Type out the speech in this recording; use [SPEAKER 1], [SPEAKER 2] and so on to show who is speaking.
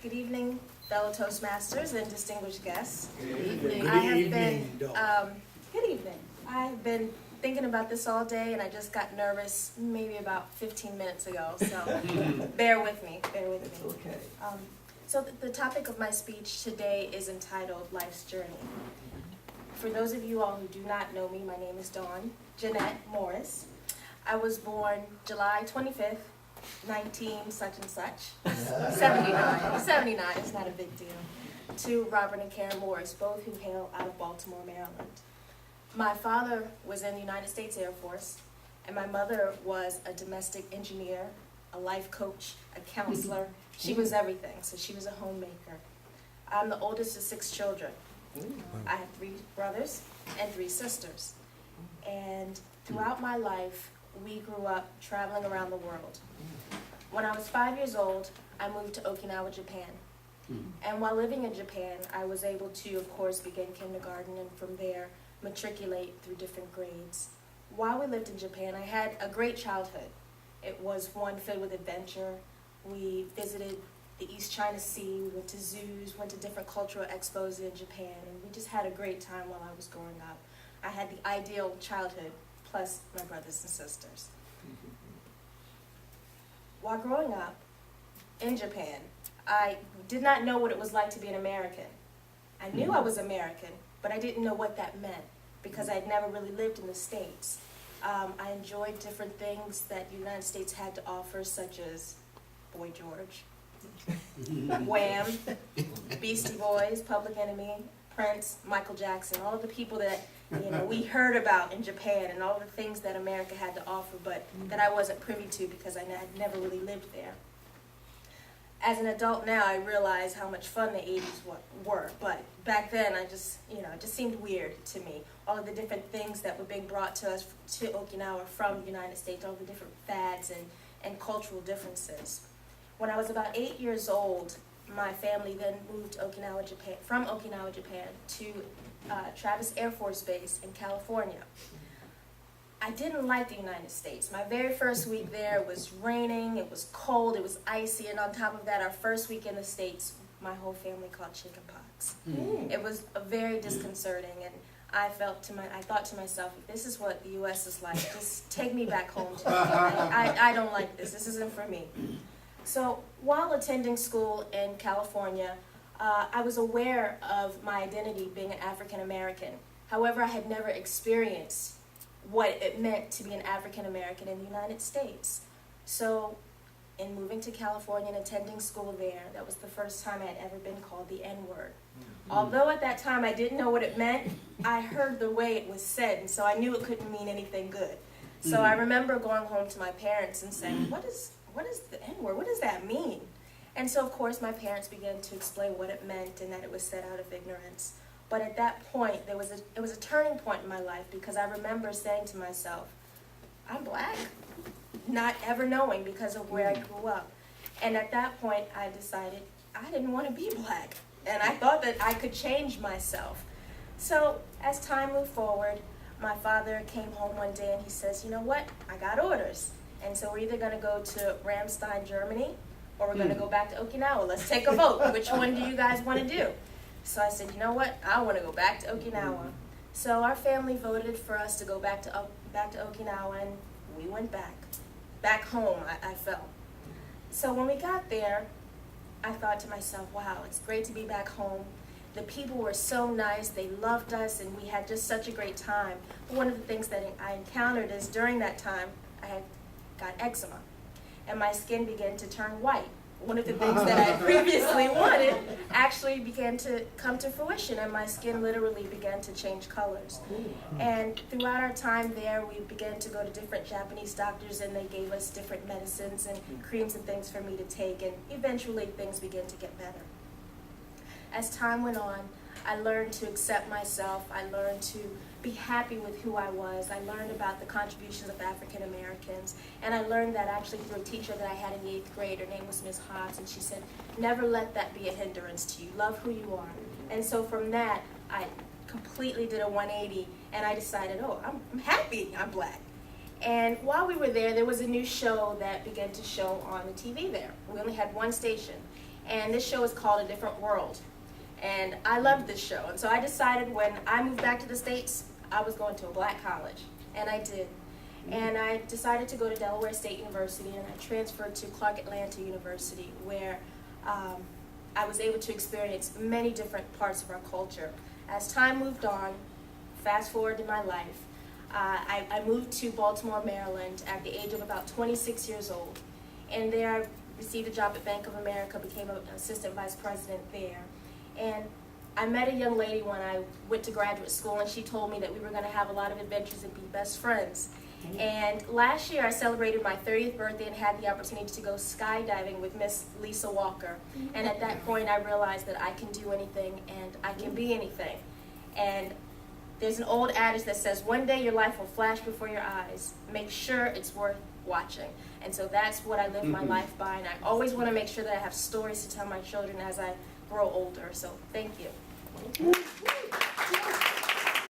[SPEAKER 1] Good evening, fellow Toastmasters and distinguished guests.
[SPEAKER 2] Good evening.
[SPEAKER 1] Good evening. I've been thinking about this all day, and I just got nervous maybe about 15 minutes ago, so bear with me,
[SPEAKER 2] Okay.
[SPEAKER 1] So the topic of my speech today is entitled Life's Journey. For those of you all who do not know me, my name is Dawne Jeanette Morris. I was born July 25th, 19 such and such, 79, it's not a big deal, to Robert and Karen Morris, both who hail out of Baltimore, Maryland. My father was in the United States Air Force, and my mother was a domestic engineer, a life coach, a counselor. She was everything, so she was a homemaker. I'm the oldest of 6 children. I have 3 brothers and 3 sisters. And throughout my life, we grew up traveling around the world. When I was 5 years old, I moved to Okinawa, Japan. And while living in Japan, I was able to, of course, begin kindergarten and from there matriculate through different grades. While we lived in Japan, I had a great childhood. It was one filled with adventure. We visited the East China Sea, we went to zoos, went to different cultural expos in Japan, and we just had a great time while I was growing up. I had the ideal childhood, plus my brothers and sisters. While growing up in Japan, I did not know what it was like to be an American. I knew I was American, but I didn't know what that meant because I'd never really lived in the States. I enjoyed different things that the United States had to offer, such as Boy George, Wham, Beastie Boys, Public Enemy, Prince, Michael Jackson, all of the people that we heard about in Japan and all of the things that America had to offer, but that I wasn't privy to because I had never really lived there. As an adult now, I realize how much fun the 80s were, but back then it just seemed weird to me. All of the different things that were being brought to us, to Okinawa from the United States, all the different fads and cultural differences. When I was about 8 years old, my family then moved to from Okinawa, Japan to Travis Air Force Base in California. I didn't like the United States. My very first week there was raining, it was cold, it was icy, and on top of that, our first week in the States, my whole family caught chickenpox. It was very disconcerting, and I thought to myself, if this is what the U.S. is like, just take me back home to Japan. I don't like this. This isn't for me. So while attending school in California, I was aware of my identity being an African American. However, I had never experienced what it meant to be an African American in the United States. So in moving to California and attending school there, that was the first time I had ever been called the N-word. Although at that time I didn't know what it meant, I heard the way it was said, and so I knew it couldn't mean anything good. So I remember going home to my parents and saying, what is the N-word? What does that mean? And so of course my parents began to explain what it meant and that it was said out of ignorance. But at that point, it was a turning point in my life because I remember saying to myself, I'm black, not ever knowing because of where I grew up. And at that point, I decided I didn't want to be black. And I thought that I could change myself. So as time moved forward, my father came home one day and he says, you know what, I got orders. And so we're either going to go to Ramstein, Germany, or we're going to go back to Okinawa. Let's take a vote. Which one do you guys want to do? So I said, you know what, I want to go back to Okinawa. So our family voted for us to go back to Okinawa, and we went back home, I felt. So when we got there, I thought to myself, wow, it's great to be back home. The people were so nice, they loved us, and we had just such a great time. But one of the things that I encountered is during that time, I had got eczema, and my skin began to turn white. One of the things that I previously wanted actually began to come to fruition, and my skin literally began to change colors. And throughout our time there, we began to go to different Japanese doctors, and they gave us different medicines and creams and things for me to take, and eventually things began to get better. As time went on, I learned to accept myself. I learned to be happy with who I was. I learned about the contributions of African Americans, and I learned that actually through a teacher that I had in the 8th grade. Her name was Ms. Hobbs, and she said, never let that be a hindrance to you. Love who you are. And so from that, I completely did a 180, and I decided, oh, I'm happy I'm black. And while we were there was a new show that began to show on the TV there. We only had one station. and this show is called A Different World. And I loved this show, and so I decided when I moved back to the States, I was going to a black college, and I did. And I decided to go to Delaware State University, and I transferred to Clark Atlanta University, where I was able to experience many different parts of our culture. As time moved on, fast forward in my life, I moved to Baltimore, Maryland at the age of about 26 years old. And there I received a job at Bank of America, became an assistant vice president there. And I met a young lady when I went to graduate school, and she told me that we were going to have a lot of adventures and be best friends. And last year I celebrated my 30th birthday and had the opportunity to go skydiving with Miss Lisa Walker. And at that point I realized that I can do anything and I can be anything. And there's an old adage that says, one day your life will flash before your eyes. Make sure it's worth watching. And so that's what I live my life by, and I always want to make sure that I have stories to tell my children as I grow older. So thank you.